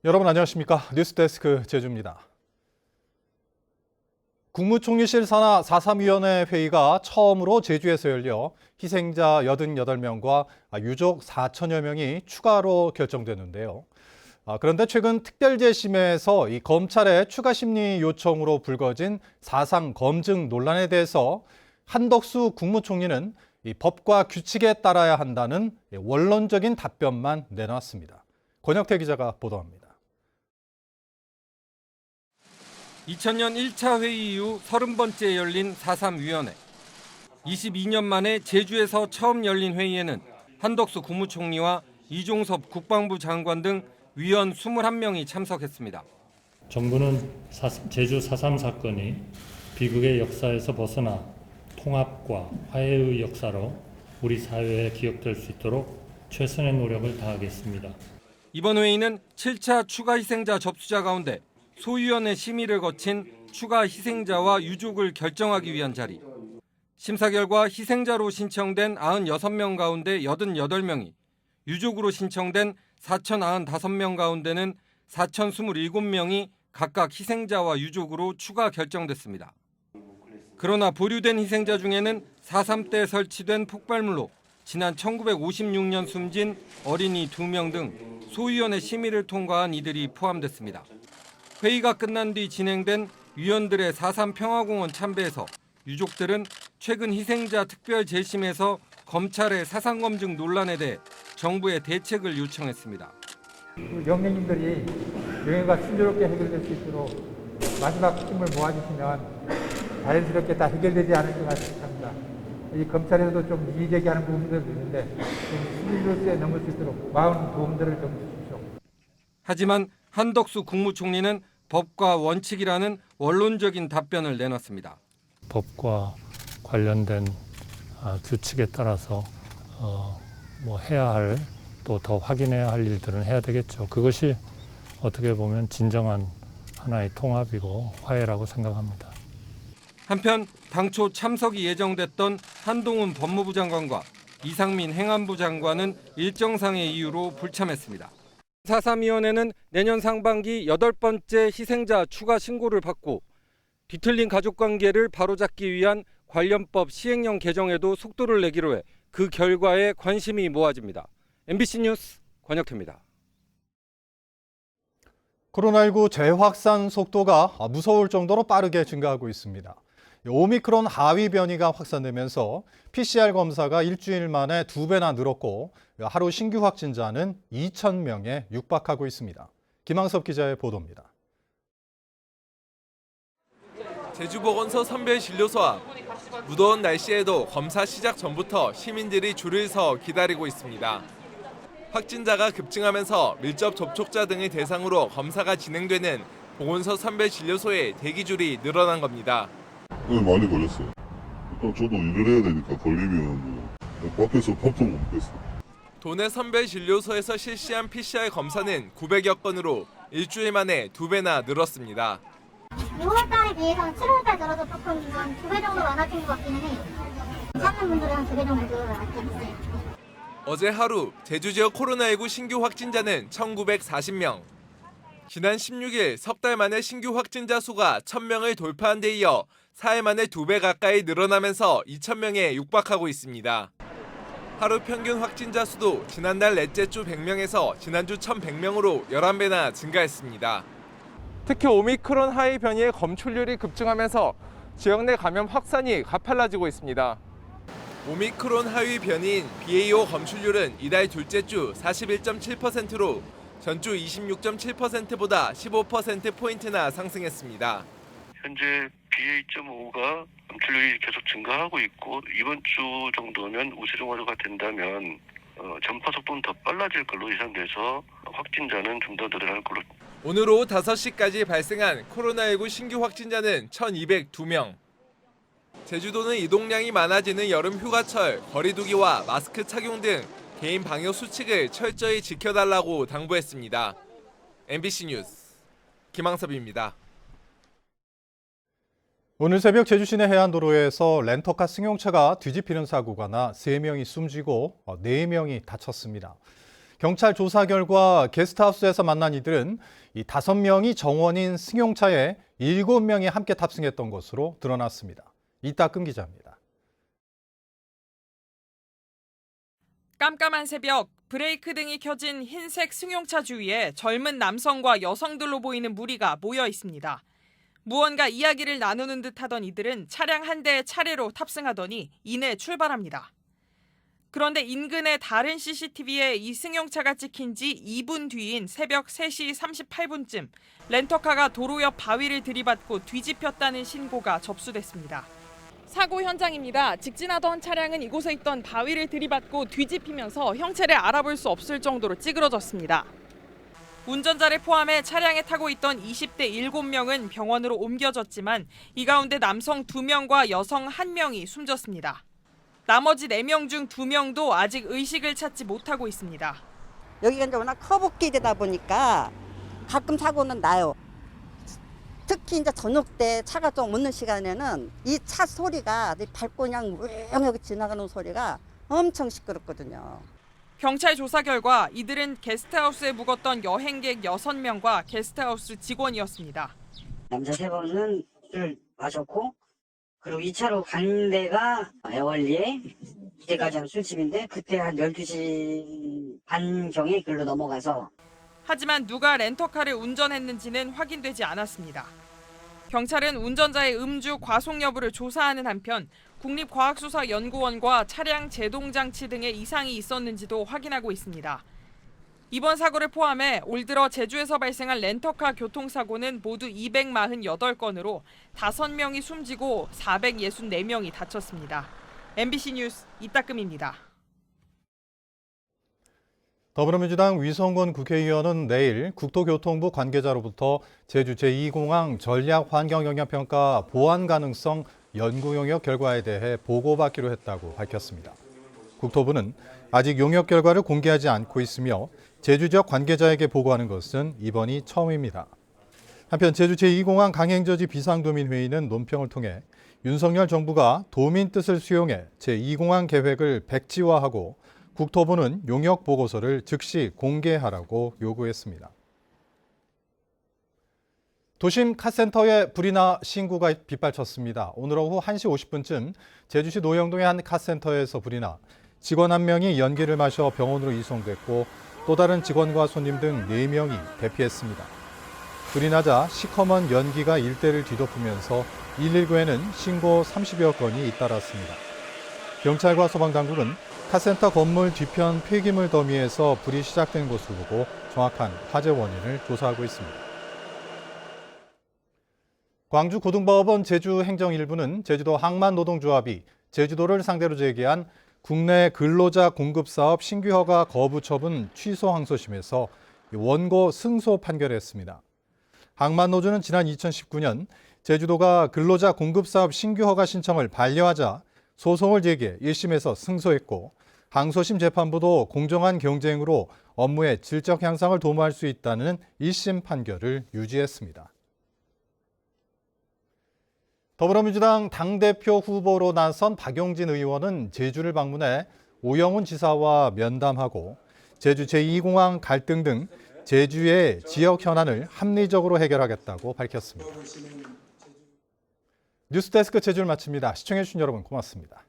여러분 안녕하십니까? 뉴스데스크 제주입니다. 국무총리실 산하 4.3위원회 회의가 처음으로 제주에서 열려 희생자 88명과 유족 4천여 명이 추가로 결정됐는데요. 그런데 최근 특별재심에서 이 검찰의 추가 심리 요청으로 불거진 사상 검증 논란에 대해서 한덕수 국무총리는 이 법과 규칙에 따라야 한다는 원론적인 답변만 내놨습니다. 권혁태 기자가 보도합니다. 2000년 1차 회의 이후 30번째 열린 4.3위원회. 22년 만에 제주에서 처음 열린 회의에는 한덕수 국무총리와 이종섭 국방부 장관 등 위원 21명이 참석했습니다. 정부는 제주 4.3 사건이 비극의 역사에서 벗어나 통합과 화해의 역사로 우리 사회에 기억될 수 있도록 최선의 노력을 다하겠습니다. 이번 회의는 7차 추가 희생자 접수자 가운데 소위원회 심의를 거친 추가 희생자와 유족을 결정하기 위한 자리. 심사 결과 희생자로 신청된 96명 가운데 88명이, 유족으로 신청된 4,095명 가운데는 4,027명이 각각 희생자와 유족으로 추가 결정됐습니다. 그러나 보류된 희생자 중에는 4.3 때 설치된 폭발물로 지난 1956년 숨진 어린이 2명 등 소위원회 심의를 통과한 이들이 포함됐습니다. 회의가 끝난 뒤 진행된 위원들의 4.3 평화공원 참배에서 유족들은 최근 희생자 특별 재심에서 검찰의 사상검증 논란에 대해 정부의 대책을 요청했습니다. 영령님들이 명예가 순조롭게 해결될 수 있도록 마지막 힘을 모아주시면 자연스럽게 다 해결되지 않을까 생각합니다. 이 검찰에서도 좀 이의제기하는 부분들도 있는데 좀 스릴로스에 넘을 수 있도록 마음 도움들을 좀 주십시오. 하지만 한덕수 국무총리는 법과 원칙이라는 원론적인 답변을 내놨습니다. 법과 관련된 규칙에 따라서 해야 할 또 더 확인해야 할 일들은 해야 되겠죠. 그것이 어떻게 보면 진정한 하나의 통합이고 화해라고 생각합니다. 한편 당초 참석이 예정됐던 한동훈 법무부 장관과 이상민 행안부 장관은 일정상의 이유로 불참했습니다. 4.3위원회는 내년 상반기 8번째 희생자 추가 신고를 받고 뒤틀린 가족관계를 바로잡기 위한 관련법 시행령 개정에도 속도를 내기로 해 그 결과에 관심이 모아집니다. MBC 뉴스 권혁태입니다. 코로나19 재확산 속도가 무서울 정도로 빠르게 증가하고 있습니다. 오미크론 하위 변이가 확산되면서 PCR 검사가 일주일 만에 2배나 늘었고 하루 신규 확진자는 2,000명에 육박하고 있습니다. 김항섭 기자의 보도입니다. 제주보건소 선별진료소 앞. 무더운 날씨에도 검사 시작 전부터 시민들이 줄을 서 기다리고 있습니다. 확진자가 급증하면서 밀접 접촉자 등을 대상으로 검사가 진행되는 보건소 선별진료소에 대기줄이 늘어난 겁니다. 많이 걸렸어요. 저도 일을 해야 되니까 걸리면 밖에서 밥도 못 먹겠어요. 도내 선별진료소에서 실시한 PCR 검사는 900여 건으로 일주일 만에 2배나 늘었습니다. 6월달에 비해서는 7월달 들어서 조금 한 2배 정도 많아진 것 같기는 해요. 찾는 분들이 한 2배 정도 늘어났어요. 어제 하루 제주 지역 코로나19 신규 확진자는 1,940명. 지난 16일 석 달 만에 신규 확진자 수가 1,000명을 돌파한 데 이어 4일 만에 2배 가까이 늘어나면서 2,000명에 육박하고 있습니다. 하루 평균 확진자 수도 지난달 넷째 주 100명에서 지난주 1,100명으로 11배나 증가했습니다. 특히 오미크론 하위 변이의 검출률이 급증하면서 지역 내 감염 확산이 가팔라지고 있습니다. 오미크론 하위 변이인 BA.5 검출률은 이달 둘째 주 41.7%로 전주 26.7%보다 15%포인트나 상승했습니다. 현재 BA.5가 검출률이 계속 증가하고 있고 이번 주 정도면 우세종화가 된다면 전파 속도는 더 빨라질 걸로 예상돼서 확진자는 좀 더 늘어날 걸로. 오늘 오후 5시까지 발생한 코로나19 신규 확진자는 1,202명. 제주도는 이동량이 많아지는 여름 휴가철 거리 두기와 마스크 착용 등 개인 방역 수칙을 철저히 지켜달라고 당부했습니다. MBC 뉴스 김항섭입니다. 오늘 새벽 제주 시내 해안도로에서 렌터카 승용차가 뒤집히는 사고가 나 3명이 숨지고 4명이 다쳤습니다. 경찰 조사 결과 게스트하우스에서 만난 이들은 이 5명이 정원인 승용차에 7명이 함께 탑승했던 것으로 드러났습니다. 이따금 기자입니다. 깜깜한 새벽, 브레이크 등이 켜진 흰색 승용차 주위에 젊은 남성과 여성들로 보이는 무리가 모여 있습니다. 무언가 이야기를 나누는 듯 하던 이들은 차량 한 대에 차례로 탑승하더니 이내 출발합니다. 그런데 인근의 다른 CCTV에 이 승용차가 찍힌 지 2분 뒤인 새벽 3시 38분쯤 렌터카가 도로 옆 바위를 들이받고 뒤집혔다는 신고가 접수됐습니다. 사고 현장입니다. 직진하던 차량은 이곳에 있던 바위를 들이받고 뒤집히면서 형체를 알아볼 수 없을 정도로 찌그러졌습니다. 운전자를 포함해 차량에 타고 있던 20대 7명은 병원으로 옮겨졌지만 이 가운데 남성 2명과 여성 1명이 숨졌습니다. 나머지 4명 중 2명도 아직 의식을 찾지 못하고 있습니다. 여기가 이제 워낙 커브길이다 보니까 가끔 사고는 나요. 특히 이제 저녁 때 차가 좀 없는 시간에는 이 차 소리가 밟고 그냥 우영하게 지나가는 소리가 엄청 시끄럽거든요. 경찰 조사 결과 이들은 게스트하우스에 묵었던 여행객 6명과 게스트하우스 직원이었습니다. 남자 3분은 술 마셨고 그리고 2차로 간 데가 애월리에 이제까지 한 술집인데 그때 한 12시 반경에 글로 넘어가서 하지만 누가 렌터카를 운전했는지는 확인되지 않았습니다. 경찰은 운전자의 음주 과속 여부를 조사하는 한편 국립과학수사연구원과 차량 제동장치 등에 이상이 있었는지도 확인하고 있습니다. 이번 사고를 포함해 올 들어 제주에서 발생한 렌터카 교통사고는 모두 248건으로 5명이 숨지고 464명이 다쳤습니다. MBC 뉴스 이따금입니다. 더불어민주당 위성권 국회의원은 내일 국토교통부 관계자로부터 제주 제2공항 전략환경영향평가 보완 가능성 연구 용역 결과에 대해 보고받기로 했다고 밝혔습니다. 국토부는 아직 용역 결과를 공개하지 않고 있으며 제주 지역 관계자에게 보고하는 것은 이번이 처음입니다. 한편 제주 제2공항 강행저지 비상도민회의는 논평을 통해 윤석열 정부가 도민 뜻을 수용해 제2공항 계획을 백지화하고 국토부는 용역 보고서를 즉시 공개하라고 요구했습니다. 도심 카센터에 불이 나 신고가 빗발쳤습니다. 오늘 오후 1시 50분쯤 제주시 노영동의 한 카센터에서 불이 나 직원 1명이 연기를 마셔 병원으로 이송됐고 또 다른 직원과 손님 등 4명이 대피했습니다. 불이 나자 시커먼 연기가 일대를 뒤덮으면서 119에는 신고 30여 건이 잇따랐습니다. 경찰과 소방당국은 카센터 건물 뒤편 폐기물 더미에서 불이 시작된 것으로 보고 정확한 화재 원인을 조사하고 있습니다. 광주고등법원 제주행정일부는 제주도 항만노동조합이 제주도를 상대로 제기한 국내 근로자 공급사업 신규허가 거부 처분 취소 항소심에서 원고 승소 판결했습니다. 항만노조는 지난 2019년 제주도가 근로자 공급사업 신규허가 신청을 반려하자 소송을 제기해 1심에서 승소했고 항소심 재판부도 공정한 경쟁으로 업무의 질적 향상을 도모할 수 있다는 1심 판결을 유지했습니다. 더불어민주당 당대표 후보로 나선 박용진 의원은 제주를 방문해 오영훈 지사와 면담하고 제주 제2공항 갈등 등 제주의 지역 현안을 합리적으로 해결하겠다고 밝혔습니다. 뉴스데스크 제주를 마칩니다. 시청해주신 여러분 고맙습니다.